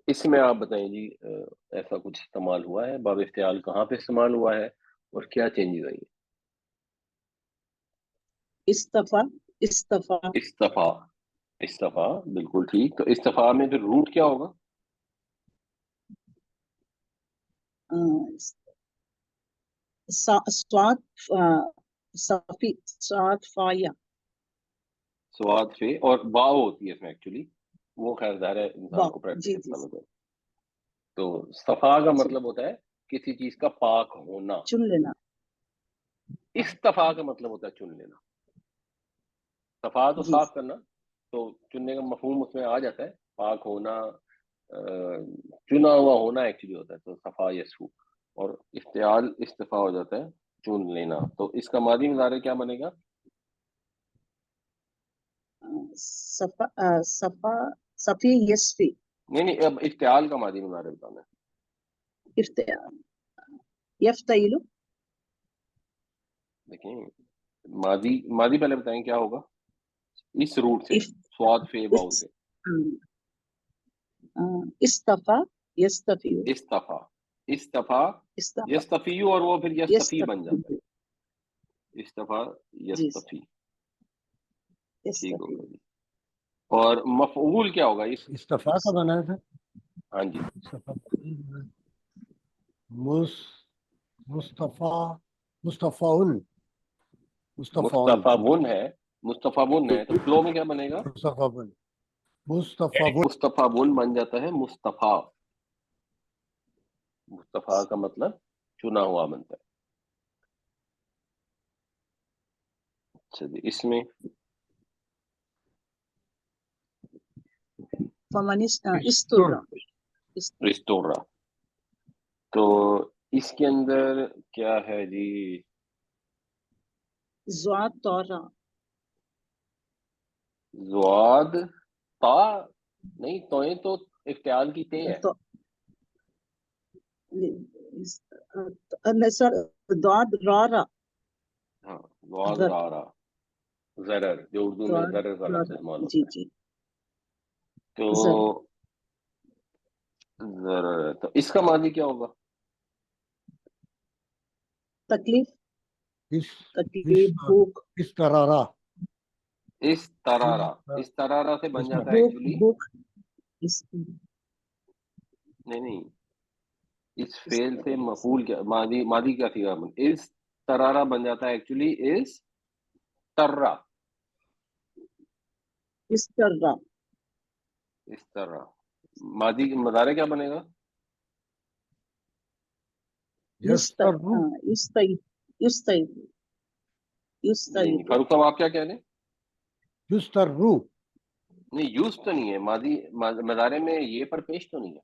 اس میں آپ بتائیں جی ایسا کچھ استعمال ہوا ہے؟ باب افتعال کہاں پہ استعمال ہوا ہے اور کیا چینجز آئی ہیں؟ استفا استفا استفا، استفا بالکل ٹھیک. تو استفا میں پھر روٹ کیا ہوگا؟ سواد صفی سواد فایا سواد فے اور واو ہوتی ہے اس میں ایکچولی، وہ خیر ظاہر ہے انسان کو جی پریکٹس جی کرنا ہوتا ہے. تو صفا کا جی مطلب ہوتا ہے کسی چیز کا پاک ہونا. چن لینا. استفا کا مطلب ہوتا ہے چن لینا. صفا تو جی صاف کرنا، تو چننے کا مفہوم اس میں آ جاتا ہے. پاک ہونا، چنا ہوا ہونا ایکچولی ہوتا ہے. تو صفا یسفو، اور افتعال استفا ہو جاتا ہے چن لینا. تو اس کا ماضی مضارع کیا بنے گا؟ صفا صفا صفی یسفی نہیں اب افتعال کا ماضی مضارع بتانا ہے. یفتعیل. دیکھیں ماضی پہلے بتائیں کیا ہوگا اس روٹ سے، سواد فے واو سے. استفا یستفی استفا، استفا یستفیو، اور وہ پھر یستفی بن جاتا ہے. استفا یستفی، ٹھیک ہو گیا جی. اور مفعول کیا ہوگا اس استفا کا بنا تھا؟ ہاں جی مصطفیٰ ہے، مصطفیٰ ہے. تو فلو میں کیا بنے گا؟ مصطفیٰ بن جاتا ہے مصطفیٰ. مصطفیٰ کا مطلب چنا ہوا بنتا ہے. اچھا جی، اس میں ریسٹورا، تو اس کے اندر کیا ہے جی؟ زواد تورا، زواد تا نہیں، توئیں تو افتعال کی تے ہے. دعاد رارا، ہاں زواد رارا، ضرر، جو اردو میں ضرر کا لفظ استعمال ہوتا جی ہے. جی. تو ضرر، تو اس کا ماضی کیا ہوگا؟ تکلیف، تکلیف، بھوک. استرارا، استرارا سے بن جاتا ہے ایکچولی. بھوک. نہیں اس فعل سے مفعول کیا، ماضی کیا تھی؟ اس ترارا بن جاتا ہے ایکچولی اس ترا. اس طرح ماضی مضارع کیا بنے گا؟ فاروق صاحب آپ کیا کہہ رہے ہیں؟ یسترو. نہیں یوز تو نہیں ہے، ماضی مضارع میں یہ پر پیش تو نہیں ہے.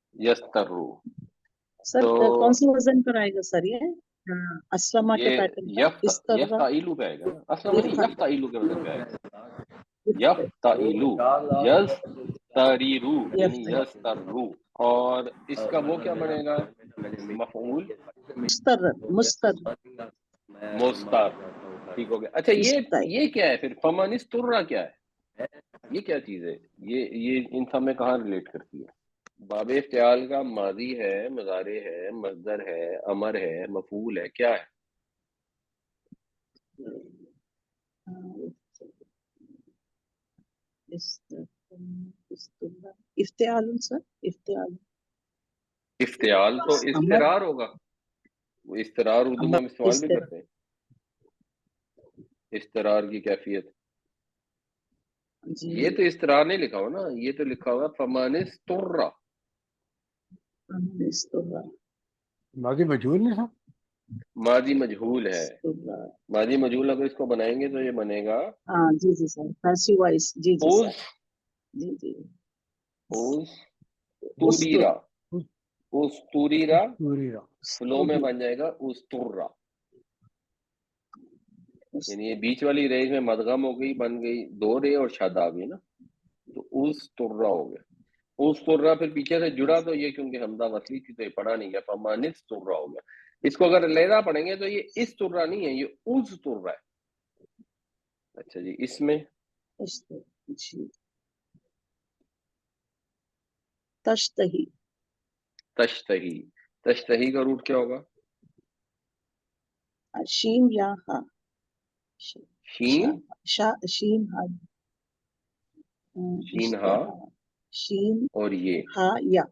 یسترو. سر کون سی وزن پر آئے گا سر؟ یہ اسلمہ کے پیٹرن پر یفتعیلو پہ آئے گا. اسلمہ نہیں، یفتعیلو کے وزن پہ آئے گا. یفتعیلو، یستریرو یعنی یسترو. اور اس کا وہ کیا بنے گا؟ مفعول مستر، ٹھیک ہو گیا. اچھا یہ کیا ہے پھر؟ فمانسترا کیا ہے؟ یہ کیا چیز ہے؟ یہ ان سب میں کہاں ریلیٹ کرتی ہے؟ باب افتعال کا ماضی ہے، مضارع ہے، مصدر ہے، امر ہے، مفعول ہے، کیا ہے؟ افتعال سر، افتعال تو استرار ہوگا. وہ استرار اردو میں ہم استعمال بھی کرتے ہیں، استرار کی کیفیت. یہ تو استرار نہیں لکھا ہوا نا، یہ تو لکھا ہوا فمانسترا. ماضی مجہول نہیں تھا؟ ماضی مجہول ہے. ماضی مجہول اگر اس کو بنائیں گے تو یہ بنے گا جی جی سر، پیسو وائس. جی جی سر، جی جی. استوریرا فلو میں بن جائے گا استرا. یعنی یہ بیچ والی ریز میں مدغم ہو گئی، بن گئی دو رے اور شد آ گئی نا، تو استرا ہو گیا. استرا پھر پیچھے سے جڑا تو یہ کیونکہ حمزہ وصلی تھی تو یہ پڑھا نہیں گیا، فمانسترا ہو گیا. اس کو اگر علیحدہ پڑھیں گے تو یہ اس ترہ نہیں ہے، یہ اس ترہ ہے. اچھا جی، اس میں جی تشتہی. تشتہی، تشتہی کا روٹ کیا ہوگا؟ شین یا ہا. شین، شین ہا. شین ہا شین اور یہ ہا یا.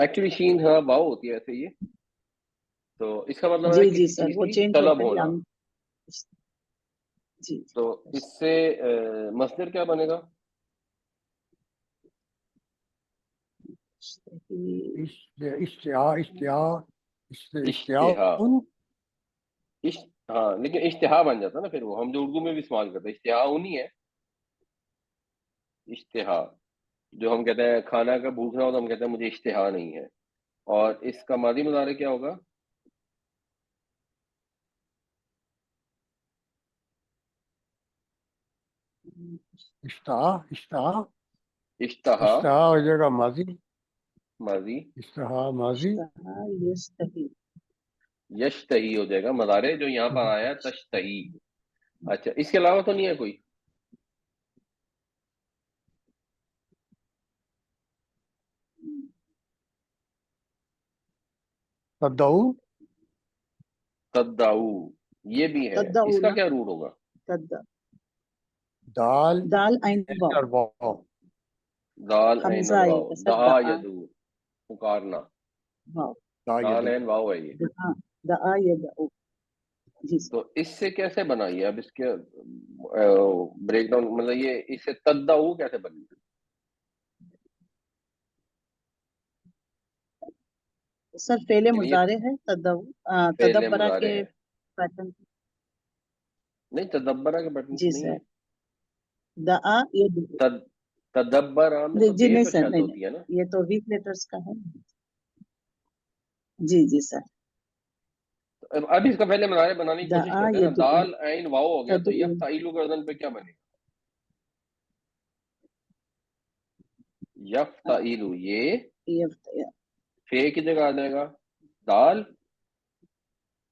ایکچولی شین ہا واو ہوتی ہے ایسے یہ، تو اس کا مطلب ہے جی جی کسی سر، چیز وہ کی چینج طلب ہوتا ہے. ہونا. جی تو اس سے مصدر کیا بنے گا؟ اشتہا. ہاں لیکن اشتہا بن جاتا نا پھر، وہ ہم جو اردو میں بھی استعمال کرتے ہیں اشتہا نہیں ہے. اشتہا جو ہم کہتے ہیں کھانا کا بھوکنا ہو تو ہم کہتے ہیں مجھے اشتہا نہیں ہے. اور اس کا ماضی مضارع کیا ہوگا؟ اشتہا. اشتہا اشتہا ہو جائے گا ماضی. ماضی، اشتہا ماضی. یشتہی ہو جائے گا مضارع، جو یہاں پر آیا تشتہی. اچھا، اس کے علاوہ تو نہیں ہے کوئی؟ تدعو. تدعو یہ بھی ہے، اس کا کیا روٹ ہوگا؟ دال دال عین واو. دال عین حمزہ اور آئے واو. گا سر. دعا یدعو پکارنا، واو. دال عین واو ہے یہ. دعا یدعو. جی سر. تو اس سے کیسے بنائیے اب اس کے بریک ڈاؤن، مطلب یہ اس سے تدعو کیسے بنی؟ سر فعل مضارع ہے تدبرہ مضارع کے ہے، پیٹرن. نہیں تدبرہ کے پیٹرن جی سے نہیں سر. ہے. دعا یدعو. تدبرہ میں تو جی بے نہیں پہ سر، شد نہیں ہوتی ہے نا. یہ تو ویک لیٹرز کا ہے. جی جی سر. اب اس کا پہلے مضارع بنانے کی کوشش دعا کرتے ہیں نا. یدعو. دال عین واو ہو گیا تو تدعو. یفتعیل کے وزن پہ کیا بنے گا؟ یفتعیل، یہ فے کی جگہ آ جائے گا دال،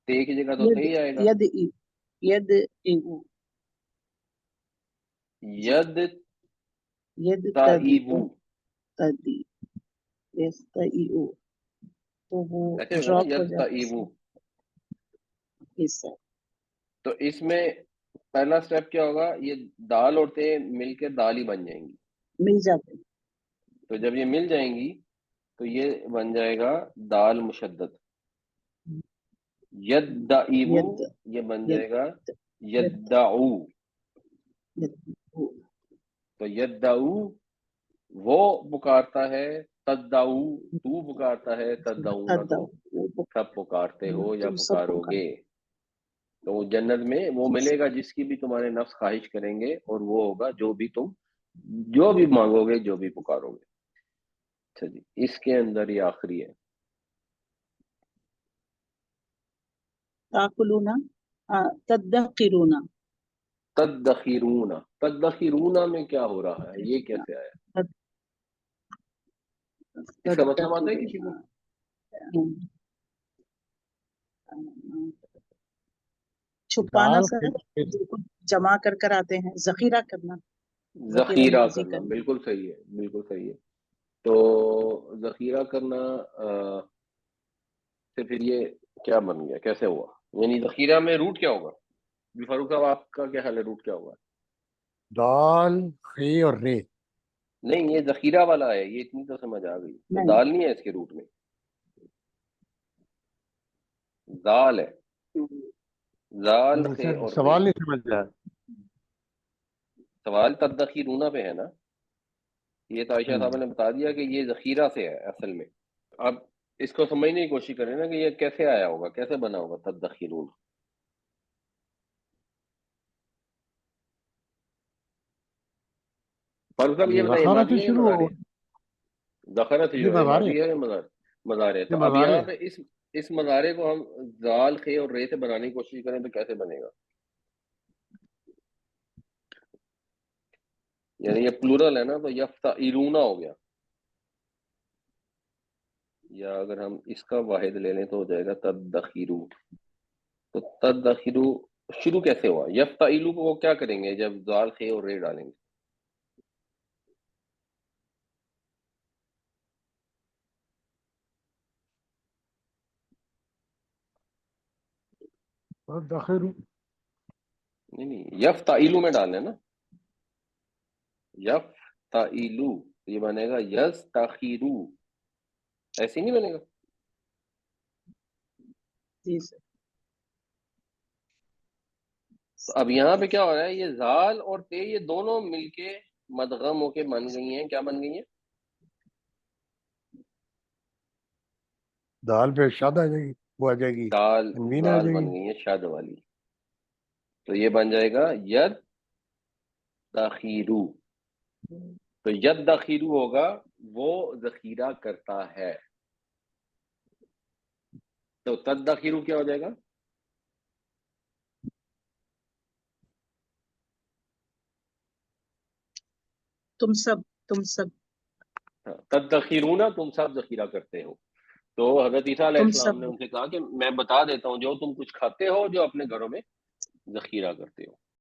تے کی جگہ تو تے ہی آئے گا. ید تائیبو، تدی. تو وہ ایسے ہوگا نا ڈراپ ہو ید جاتا تائیبو. ہے. تو اس میں پہلا سٹیپ کیا ہوگا؟ یہ دال اور تے مل کے دال ہی بن جائیں گی. مل جاتے ہیں. تو جب یہ مل جائیں گی تو یہ بن جائے گا دال مشدد. یدعیبو یہ بن جائے گا یدعو. تو یدعو وہ پکارتا ہے، تدعو تو پکارتا ہے، تدعونا تو سب پکارتے ہو یا پکارو گے. تو جنت میں وہ ملے گا جس کی بھی تمہارے نفس خواہش کریں گے، اور وہ ہوگا جو بھی تم جو بھی مانگو گے، جو بھی پکارو گے. اچھا جی، اس کے اندر یہ آخری ہے تاکلونا تدخیرونا. تدخیرونا. تدخیرونا میں کیا ہو رہا ہے؟ یہ کیسے آیا؟ اس کا مطلب آتا ہے کسی کو؟ چھپانا سر، جمع کر آتے ہیں. ذخیرہ کرنا، ذخیرہ ماضی کرنا، بالکل صحیح ہے، بالکل صحیح ہے. تو ذخیرہ کرنا سے پھر یہ کیا بن گیا، کیسے ہوا؟ یعنی ذخیرہ میں روٹ کیا ہوگا؟ فاروق صاحب آپ کا کیا خیال ہے، روٹ کیا ہوگا؟ دال خی اور رے. نہیں یہ ذخیرہ والا ہے، یہ اتنی تو سمجھ آ گئی. تو دال نہیں ہے اس کے روٹ میں، دال ہے. دال خے اور رے. سوال نہیں سمجھ رہا. سوال تدخیرونا پہ ہے نا. یہ تو عائشہ صاحب نے بتا دیا کہ یہ ذخیرہ سے ہے اصل میں. اب اس کو سمجھنے کی کوشش کریں نا کہ یہ کیسے آیا ہوگا، کیسے بنا ہوگا تدخیرون. فاروق صاحب یہ بتائیے ذخیرہ سے ماضی ہے یا شروع مضارع ہو. ہے؟ ذخیرہ سے یہ جو ہے مضارع ماضی ہے یا مضارع ہے. یہ تو اب مضارع یہاں پہ اس مضارع کو ہم زال خے اور رے سے بنانے کی کوشش کریں تو کیسے بنے گا؟ یعنی یہ پلورل ہے نا، تو یفتعیلون ہو گیا. یا اگر ہم اس کا واحد لے لیں تو ہو جائے گا تدخیرو. تو تدخیرو شروع کیسے ہوا؟ یفتعیلو کو وہ کیا کریں گے جب زال خے اور رے ڈالیں گے؟ دخیرو نہیں یفتعیلو میں ڈالنا ہے نا. یفتعیلو یہ بنے گا یستخیرو، ایسے نہیں بنے گا. جی سر. تو اب یہاں پہ کیا ہو رہا ہے، یہ زال اور تے یہ دونوں مل کے مدغم ہو کے بن گئی ہیں. کیا بن گئی ہیں؟ دال پہ شاد آ جائے گی، وہ آ جائے گی دال تنوین آ دال جائے بن گی. گئی ہے شاد والی. تو یہ بن جائے گا ید دخیرو. تو ید دخیرو ہوگا وہ ذخیرہ کرتا ہے. تو تد دخیرو کیا ہو جائے گا؟ تم سب تد دخیرون تم سب ذخیرہ کرتے ہو. تو حضرت عیسیٰ علیہ تم السلام سب نے ان سے کہا کہ میں بتا دیتا ہوں جو تم کچھ کھاتے ہو جو اپنے گھروں میں ذخیرہ کرتے ہو.